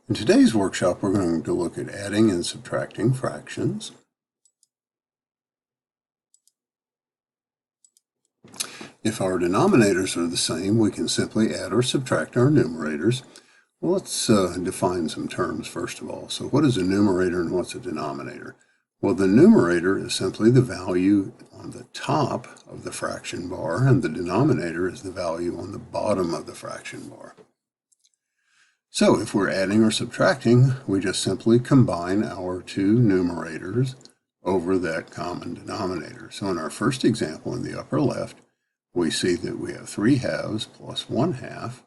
In today's workshop, we're going to look at adding and subtracting fractions. If our denominators are the same, we can simply add or subtract our numerators. Well, let's define some terms first of all. So what is a numerator and what's a denominator? Well, the numerator is simply the value on the top of the fraction bar, and the denominator is the value on the bottom of the fraction bar. So if we're adding or subtracting, we just simply combine our two numerators over that common denominator. So in our first example in the upper left, we see that we have 3 halves plus 1 half.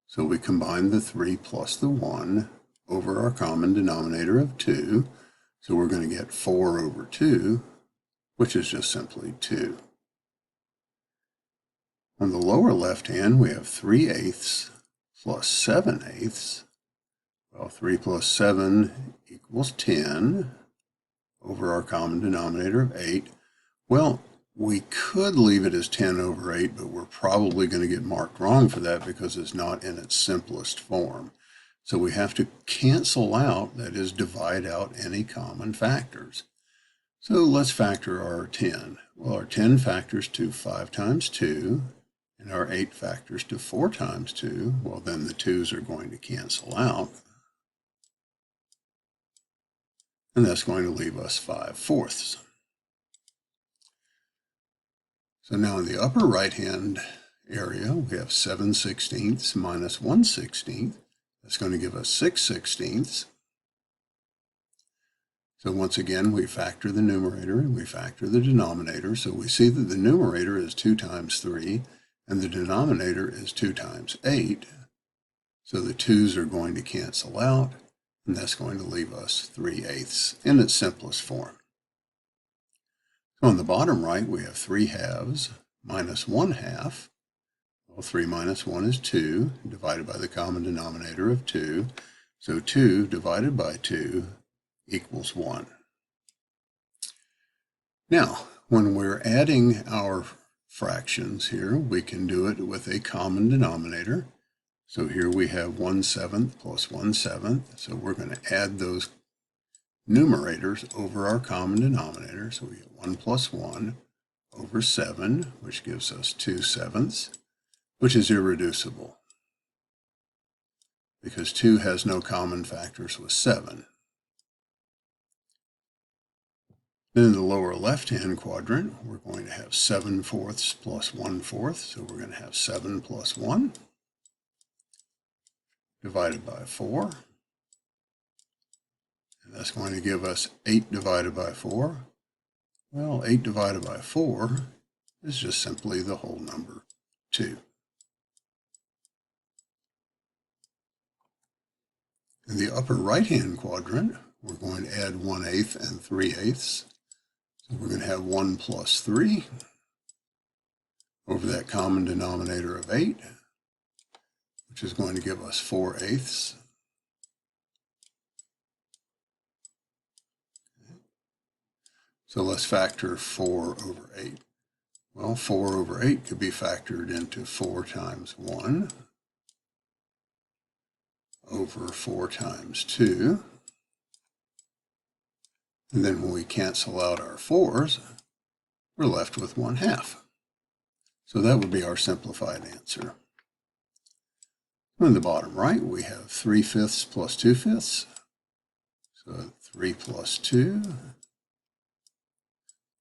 So we combine the 3 plus the 1 over our common denominator of 2. So we're going to get 4 over 2, which is just simply 2. On the lower left hand, we have 3/8 plus 7/8. Well, 3 plus 7 equals 10 over our common denominator of 8. Well, we could leave it as 10 over 8, but we're probably going to get marked wrong for that because it's not in its simplest form. So we have to cancel out, that is, divide out any common factors. So let's factor our 10. Well, our 10 factors to 5 times 2, and our 8 factors to 4 times 2. Well, then the 2's are going to cancel out. And that's going to leave us 5/4. So now in the upper right-hand area, we have 7/16 minus 1/16. That's going to give us 6/16. So once again, we factor the numerator and we factor the denominator. So we see that the numerator is 2 times 3, and the denominator is 2 times 8. So the 2's are going to cancel out, and that's going to leave us 3/8 in its simplest form. So on the bottom right, we have 3 halves minus 1 half. Well, 3 minus 1 is 2, divided by the common denominator of 2. So 2 divided by 2 equals 1. Now, when we're adding our fractions here, we can do it with a common denominator. So here we have 1/7 plus 1/7. So we're going to add those numerators over our common denominator. So we get 1 plus 1 over 7, which gives us 2/7, which is irreducible because 2 has no common factors with 7. Then in the lower left-hand quadrant, we're going to have 7/4 plus 1/4. So we're going to have 7 plus 1 divided by 4. And that's going to give us 8 divided by 4. Well, 8 divided by 4 is just simply the whole number 2. In the upper right-hand quadrant, we're going to add 1/8 and 3/8. So we're going to have 1 plus 3 over that common denominator of 8, which is going to give us 4/8. So let's factor 4 over 8. Well, 4 over 8 could be factored into 4 times 1 over 4 times 2. And then when we cancel out our 4's, we're left with 1/2. So that would be our simplified answer. In the bottom right, we have 3/5 plus 2/5. So 3 plus 2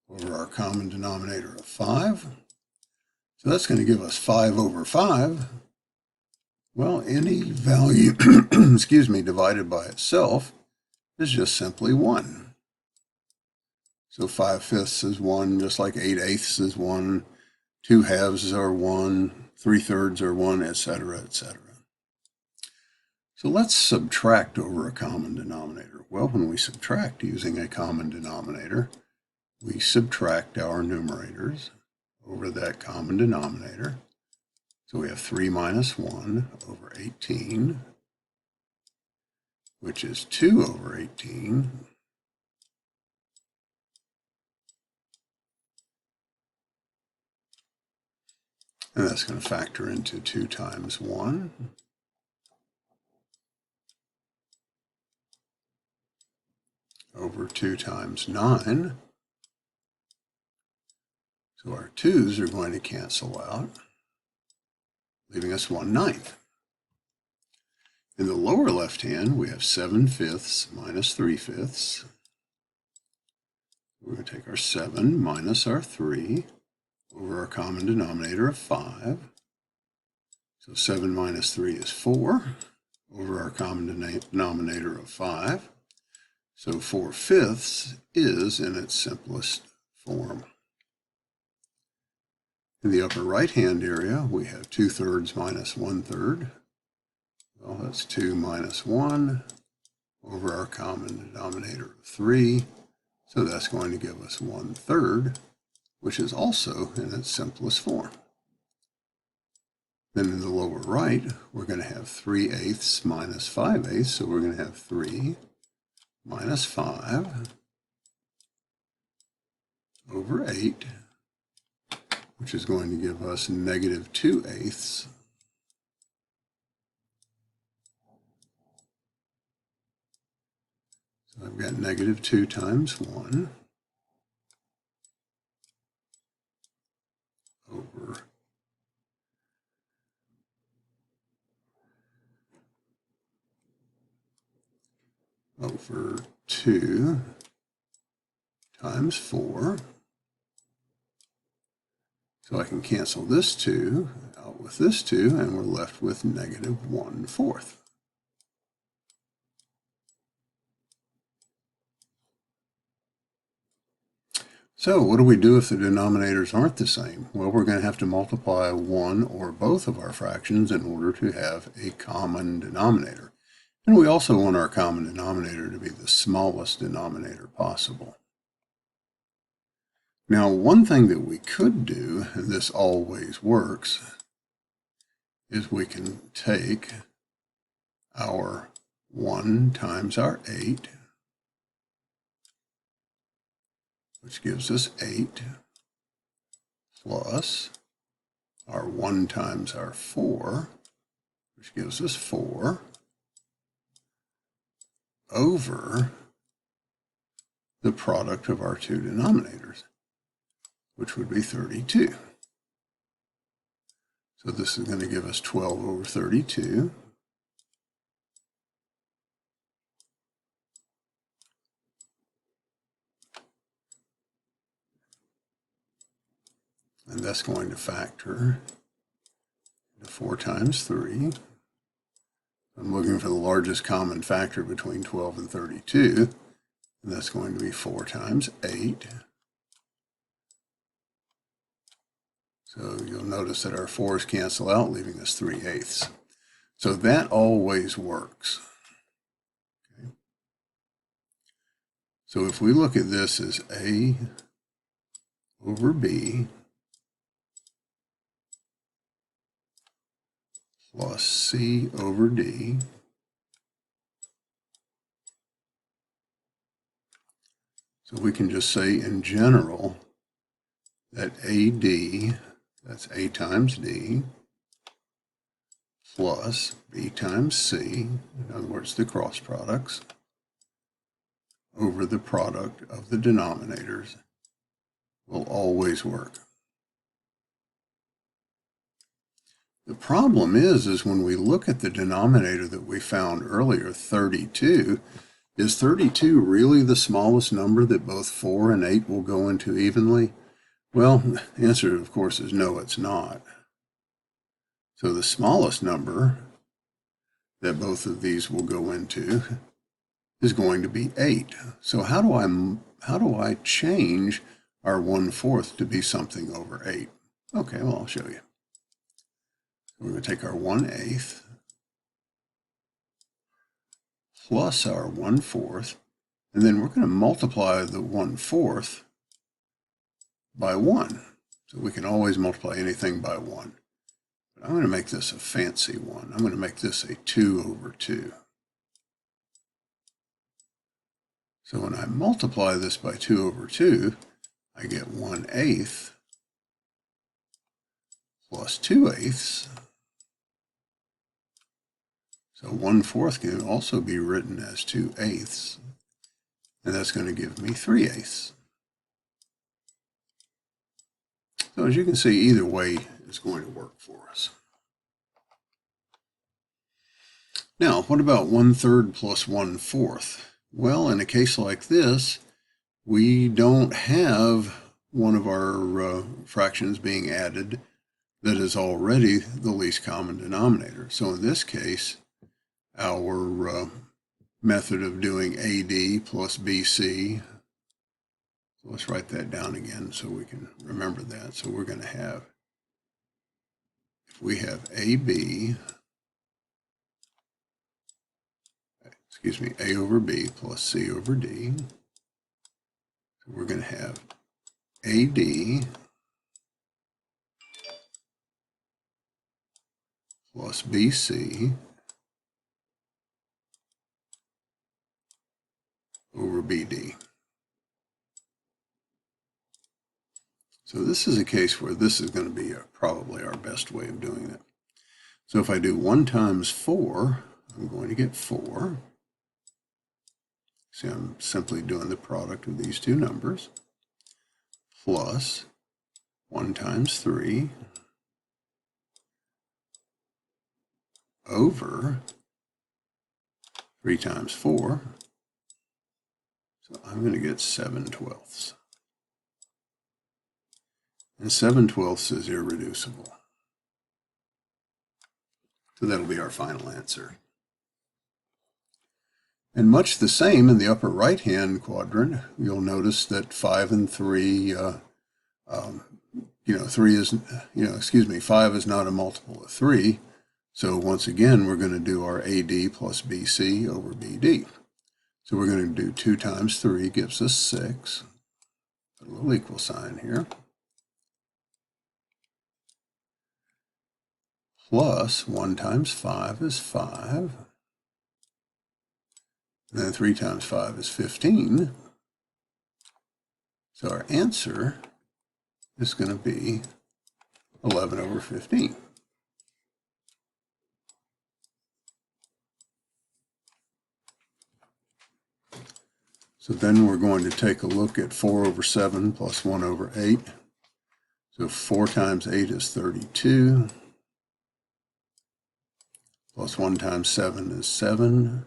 over our common denominator of 5. So that's going to give us 5 over 5. Well, any value, excuse me, divided by itself is just simply 1. So 5/5 is 1, just like 8/8 is 1, 2 halves are 1, 3/3 are 1, etc., etc. So let's subtract over a common denominator. Well, when we subtract using a common denominator, we subtract our numerators over that common denominator. So we have 3 minus 1 over 18, which is 2 over 18. And that's going to factor into 2 times 1. over 2 times 9. So our 2's are going to cancel out, leaving us 1/9. In the lower left hand, we have 7/5 minus 3/5. We're going to take our 7 minus our 3 over our common denominator of 5. So 7 minus 3 is 4 over our common denominator of 5. So 4/5 is in its simplest form. In the upper right-hand area, we have 2/3 minus 1/3. Well, that's 2 minus 1 over our common denominator of 3. So that's going to give us 1/3, which is also in its simplest form. Then in the lower right, we're going to have 3/8 minus 5/8. So we're going to have 3 minus 5 over 8, which is going to give us negative 2/8. So I've got negative 2 times 1 over 2 times 4. So I can cancel this 2 out with this 2, and we're left with negative 1/4. So what do we do if the denominators aren't the same? Well, we're going to have to multiply one or both of our fractions in order to have a common denominator. And we also want our common denominator to be the smallest denominator possible. Now, one thing that we could do, and this always works, is we can take our 1 times our 8, which gives us 8, plus our 1 times our 4, which gives us 4, over the product of our two denominators, which would be 32. So this is going to give us 12 over 32. And that's going to factor into 4 times 3. I'm looking for the largest common factor between 12 and 32, and that's going to be 4 times 8. So you'll notice that our 4's cancel out, leaving us 3/8. So that always works. Okay. So if we look at this as A over B plus C over D, so we can just say in general that AD, that's A times D, plus B times C, in other words, the cross products, over the product of the denominators, will always work. The problem is when we look at the denominator that we found earlier, 32, is 32 really the smallest number that both 4 and 8 will go into evenly? Well, the answer, of course, is no, it's not. So the smallest number that both of these will go into is going to be 8. So how do I change our 1/4 to be something over 8? Okay, well, I'll show you. We're going to take our 1/8 plus our 1/4, and then we're going to multiply the 1/4 by 1. So we can always multiply anything by 1. But I'm going to make this a fancy one. I'm going to make this a 2 over 2. So when I multiply this by 2 over 2, I get 1/8 plus 2/8. So 1/4 can also be written as 2/8. and that's going to give me 3/8. So as you can see, either way is going to work for us. Now, what about 1/3 plus 1/4? Well, in a case like this, we don't have one of our fractions being added that is already the least common denominator. So in this case, our method of doing AD plus BC, so let's write that down again so we can remember that. So we're going to have, if we have AB, A over B plus C over D, so we're going to have AD plus BC over BD. So this is a case where this is going to be probably our best way of doing it. So if I do 1 times 4, I'm going to get 4. See, I'm simply doing the product of these two numbers, plus 1 times 3 over 3 times 4. So I'm going to get 7/12. And 7/12 is irreducible. So that'll be our final answer. And much the same in the upper right-hand quadrant, you'll notice that 5 and 3, 5 is not a multiple of 3. So once again, we're going to do our AD plus BC over BD. So we're going to do 2 times 3 gives us 6. Put a little equal sign here. Plus 1 times 5 is 5. And then 3 times 5 is 15. So our answer is going to be 11 over 15. So then we're going to take a look at 4 over 7 plus 1 over 8. So 4 times 8 is 32. Plus 1 times 7 is 7.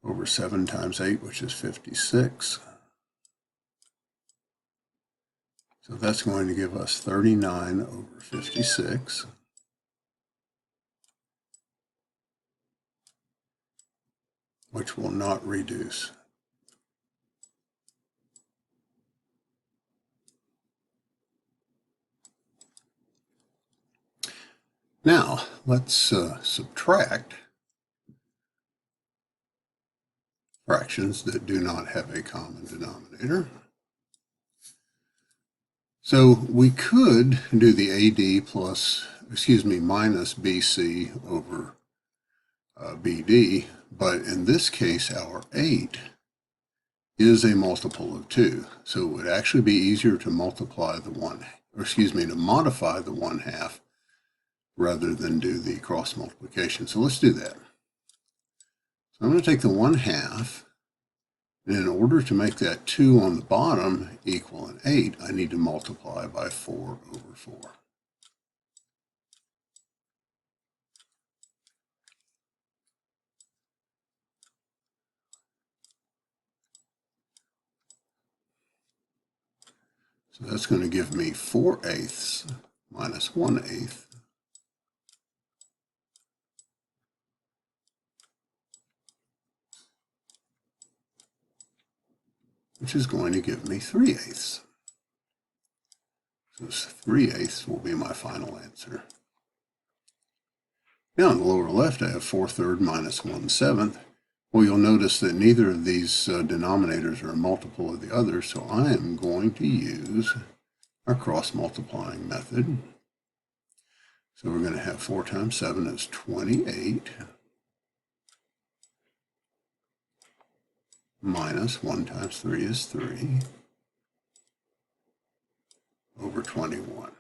Over 7 times 8, which is 56. So that's going to give us 39 over 56. Which will not reduce. Now, let's subtract fractions that do not have a common denominator. So we could do the AD minus BC over BD, but in this case, our 8 is a multiple of 2. So it would actually be easier to multiply the to modify the 1/2 rather than do the cross multiplication. So let's do that. So I'm going to take the 1/2, and in order to make that 2 on the bottom equal an 8, I need to multiply by 4 over 4. So that's going to give me 4/8 minus 1/8. Which is going to give me 3/8. So 3/8 will be my final answer. Now in the lower left, I have 4/3 minus 1/7. Well, you'll notice that neither of these denominators are a multiple of the other, so I am going to use our cross-multiplying method. So we're going to have 4 times 7 is 28. Minus 1 times 3 is 3 over 21.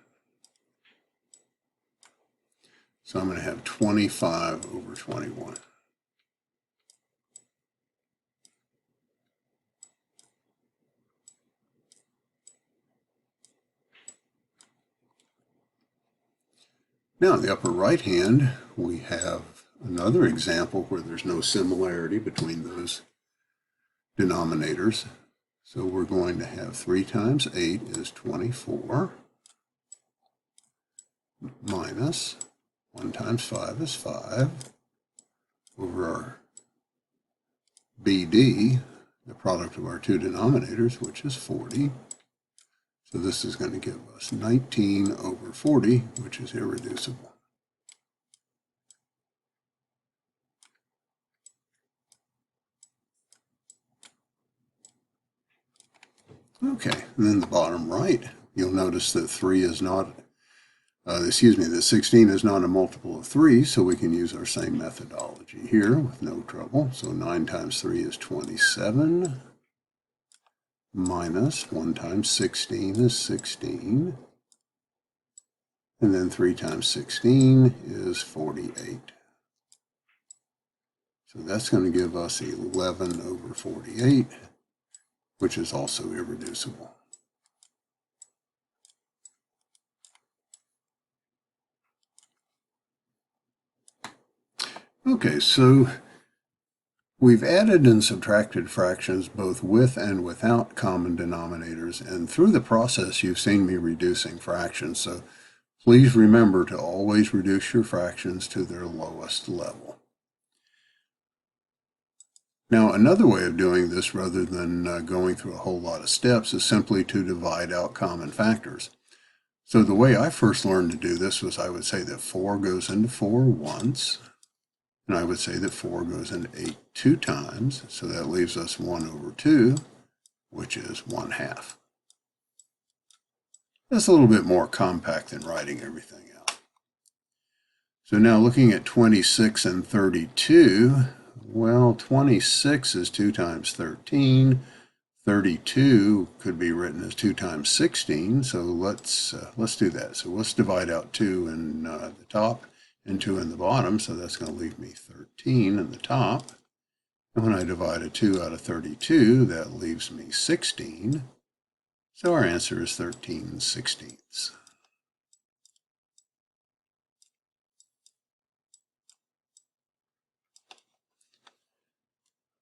So I'm going to have 25 over 21. Now in the upper right hand, we have another example where there's no similarity between those denominators. So we're going to have 3 times 8 is 24 minus 1 times 5 is 5 over our BD, the product of our two denominators, which is 40. So this is going to give us 19 over 40, which is irreducible. Okay, and then the bottom right, you'll notice that 3 is not, that 16 is not a multiple of 3, so we can use our same methodology here with no trouble. So 9 times 3 is 27, minus 1 times 16 is 16, and then 3 times 16 is 48. So that's going to give us 11 over 48, which is also irreducible. Okay, so we've added and subtracted fractions both with and without common denominators, and through the process you've seen me reducing fractions, so please remember to always reduce your fractions to their lowest level. Now, another way of doing this, rather than going through a whole lot of steps, is simply to divide out common factors. So the way I first learned to do this was I would say that 4 goes into 4 once, and I would say that 4 goes into 8 2 times, so that leaves us 1 over 2, which is 1/2. That's a little bit more compact than writing everything out. So now looking at 26 and 32, well, 26 is 2 times 13. 32 could be written as 2 times 16, so let's do that. So let's divide out 2 in the top and 2 in the bottom, so that's going to leave me 13 in the top. And when I divide a 2 out of 32, that leaves me 16. So our answer is 13/16.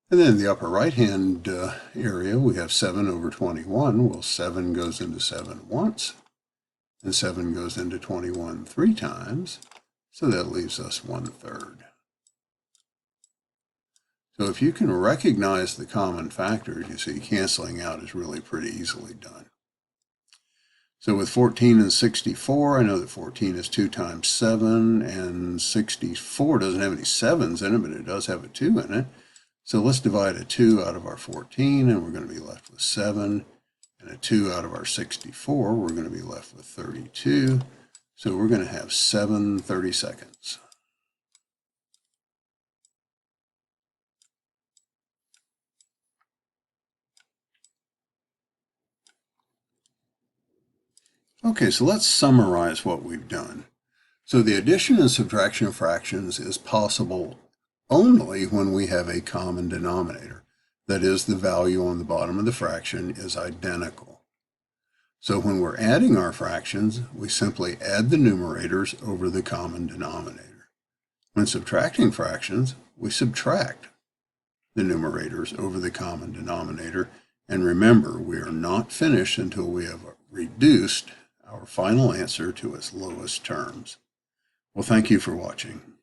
And then in the upper right-hand area, we have 7 over 21. Well, 7 goes into 7 once, and 7 goes into 21 3 times, so that leaves us 1/3. So if you can recognize the common factors, you see canceling out is really pretty easily done. So with 14 and 64, I know that 14 is 2 times 7, and 64 doesn't have any 7s in it, but it does have a 2 in it. So let's divide a 2 out of our 14, and we're going to be left with 7. And a 2 out of our 64, we're going to be left with 32. So we're going to have 7 32nds. Okay, so let's summarize what we've done. So the addition and subtraction of fractions is possible only when we have a common denominator. That is, the value on the bottom of the fraction is identical. So when we're adding our fractions, we simply add the numerators over the common denominator. When subtracting fractions, we subtract the numerators over the common denominator. And remember, we are not finished until we have reduced our final answer to its lowest terms. Well, thank you for watching.